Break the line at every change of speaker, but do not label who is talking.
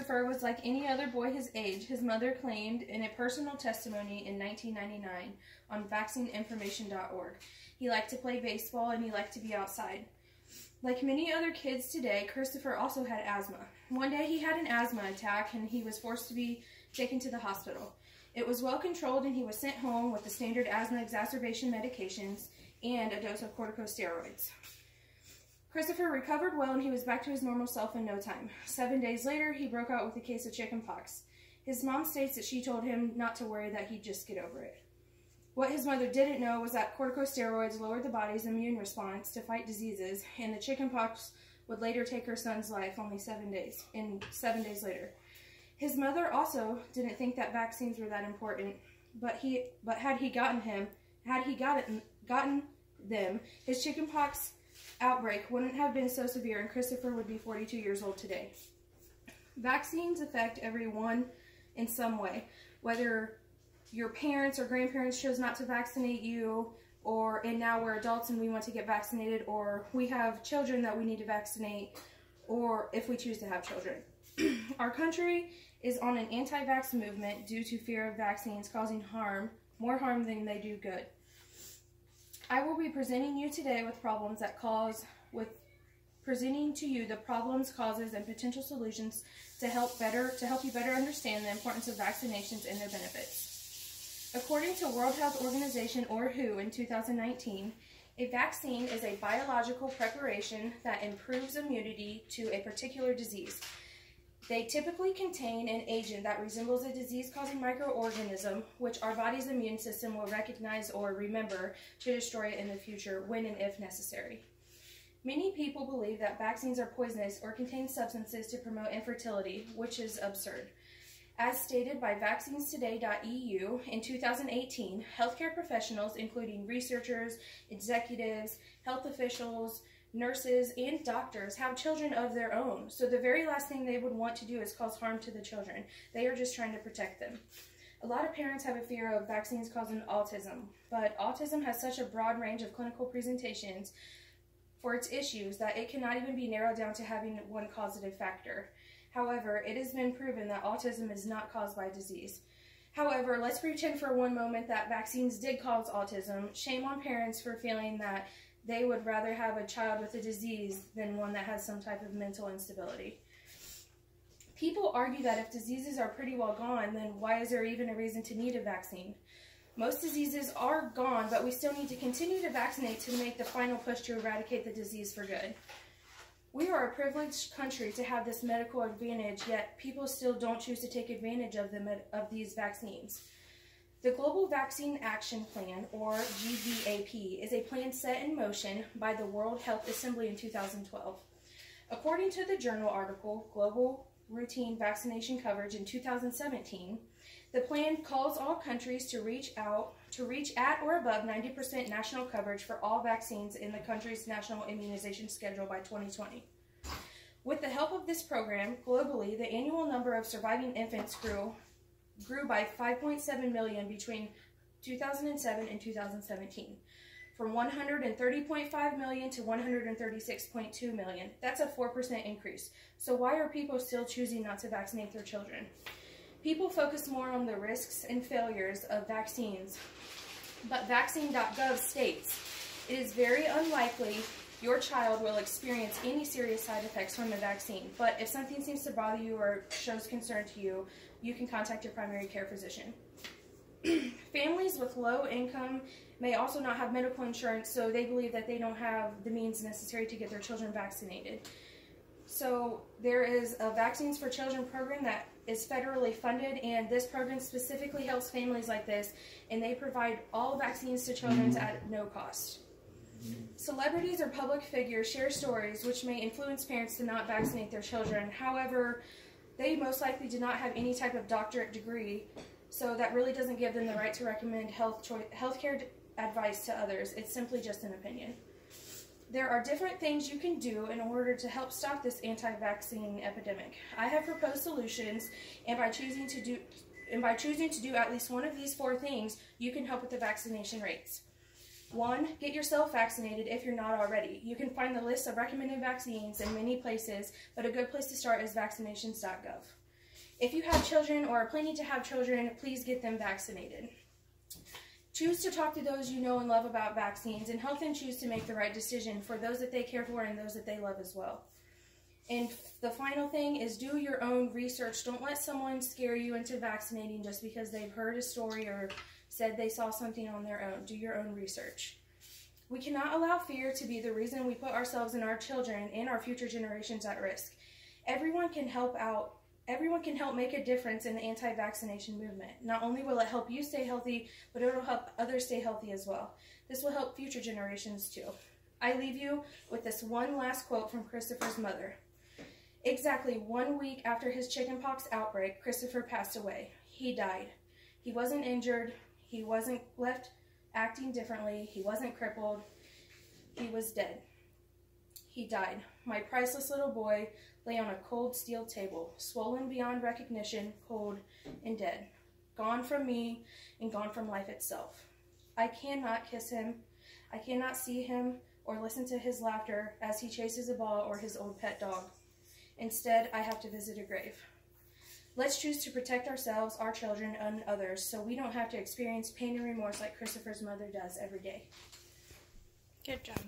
Christopher was like any other boy his age, his mother claimed in a personal testimony in 1999 on vaccineinformation.org. He liked to play baseball and he liked to be outside. Like many other kids today, Christopher also had asthma. One day he had an asthma attack and he was forced to be taken to the hospital. It was well controlled and he was sent home with the standard asthma exacerbation medications and a dose of corticosteroids. Christopher recovered well and he was back to his normal self in no time. 7 days later, he broke out with a case of chickenpox. His mom states that she told him not to worry, that he'd just get over it. What his mother didn't know was that corticosteroids lowered the body's immune response to fight diseases, and the chickenpox would later take her son's life only 7 days later. His mother also didn't think that vaccines were that important, but had he gotten them, his chickenpox outbreak wouldn't have been so severe and Christopher would be 42 years old today. Vaccines affect everyone in some way, whether your parents or grandparents chose not to vaccinate you, and now we're adults and we want to get vaccinated, or we have children that we need to vaccinate, or if we choose to have children. Our country is on an anti-vax movement due to fear of vaccines causing more harm than they do good. I will be presenting you today with presenting to you the problems, causes, and potential solutions to help you better understand the importance of vaccinations and their benefits. According to World Health Organization, or WHO, in 2019, a vaccine is a biological preparation that improves immunity to a particular disease. They typically contain an agent that resembles a disease-causing microorganism, which our body's immune system will recognize or remember to destroy it in the future when and if necessary. Many people believe that vaccines are poisonous or contain substances to promote infertility, which is absurd. As stated by vaccinestoday.eu in 2018, healthcare professionals, including researchers, executives, health officials, nurses, and doctors, have children of their own, so the very last thing they would want to do is cause harm to the children. They are just trying to protect them. A lot of parents have a fear of vaccines causing autism, but autism has such a broad range of clinical presentations for its issues that it cannot even be narrowed down to having one causative factor. However, it has been proven that autism is not caused by disease. However, let's pretend for one moment that vaccines did cause autism. Shame on parents for feeling that they would rather have a child with a disease than one that has some type of mental instability. People argue that if diseases are pretty well gone, then why is there even a reason to need a vaccine? Most diseases are gone, but we still need to continue to vaccinate to make the final push to eradicate the disease for good. We are a privileged country to have this medical advantage, yet people still don't choose to take advantage of these vaccines. The Global Vaccine Action Plan, or GVAP, is a plan set in motion by the World Health Assembly in 2012. According to the journal article, Global Routine Vaccination Coverage in 2017, the plan calls all countries to reach at or above 90% national coverage for all vaccines in the country's national immunization schedule by 2020. With the help of this program, globally, the annual number of surviving infants grew by 5.7 million between 2007 and 2017, from 130.5 million to 136.2 million. That's a 4% increase. So why are people still choosing not to vaccinate their children? People focus more on the risks and failures of vaccines, but vaccine.gov states it is very unlikely your child will experience any serious side effects from the vaccine, but if something seems to bother you or shows concern to you, you can contact your primary care physician. Families with low income may also not have medical insurance, so they believe that they don't have the means necessary to get their children vaccinated. So there is a Vaccines for Children program that is federally funded, and this program specifically helps families like this, and they provide all vaccines to children at no cost. Celebrities or public figures share stories which may influence parents to not vaccinate their children. However, they most likely do not have any type of doctorate degree, so that really doesn't give them the right to recommend healthcare advice to others. It's simply just an opinion. There are different things you can do in order to help stop this anti-vaccine epidemic. I have proposed solutions, and by choosing to do at least one of these 4 things, you can help with the vaccination rates. 1, get yourself vaccinated if you're not already. You can find the list of recommended vaccines in many places, but a good place to start is vaccinations.gov. If you have children or are planning to have children, please get them vaccinated. Choose to talk to those you know and love about vaccines and help them choose to make the right decision for those that they care for and those that they love as well. And the final thing is do your own research. Don't let someone scare you into vaccinating just because they've heard a story or said they saw something on their own. Do your own research. We cannot allow fear to be the reason we put ourselves and our children and our future generations at risk. Everyone can help out. Everyone can help make a difference in the anti-vaccination movement. Not only will it help you stay healthy, but it will help others stay healthy as well. This will help future generations too. I leave you with this one last quote from Christopher's mother. Exactly 1 week after his chickenpox outbreak, Christopher passed away. He died. He wasn't injured. He wasn't left acting differently. He wasn't crippled. He was dead. He died. My priceless little boy lay on a cold steel table, swollen beyond recognition, cold and dead. Gone from me and gone from life itself. I cannot kiss him. I cannot see him or listen to his laughter as he chases a ball or his old pet dog. Instead, I have to visit a grave. Let's choose to protect ourselves, our children, and others so we don't have to experience pain and remorse like Christopher's mother does every day.
Good job.